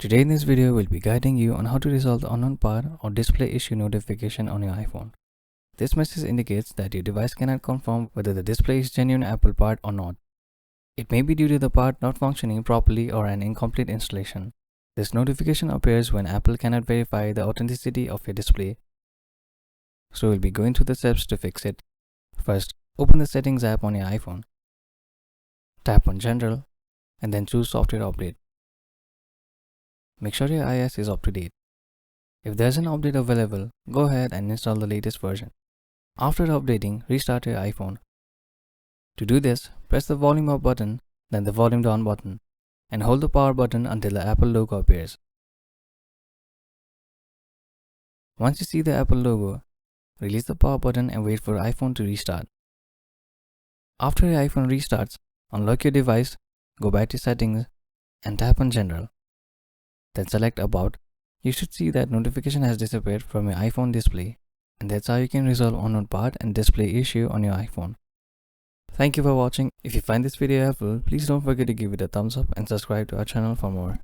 Today in this video, we'll be guiding you on how to resolve the unknown part or display issue notification on your iPhone. This message indicates that your device cannot confirm whether the display is genuine Apple part or not. It may be due to the part not functioning properly or an incomplete installation. This notification appears when Apple cannot verify the authenticity of your display. So we'll be going through the steps to fix it. First, open the Settings app on your iPhone. Tap on General and then choose Software Update. Make sure your iOS is up to date. If there's an update available, go ahead and install the latest version. After updating, restart your iPhone. To do this, press the volume up button, then the volume down button, and hold the power button until the Apple logo appears. Once you see the Apple logo, release the power button and wait for iPhone to restart. After your iPhone restarts, unlock your device, go back to Settings, and tap on General. Then select About. You should see that notification has disappeared from your iPhone display, and that's how you can resolve unknown part and display issue on your iPhone. Thank you for watching. If you find this video helpful, please don't forget to give it a thumbs up and subscribe to our channel for more.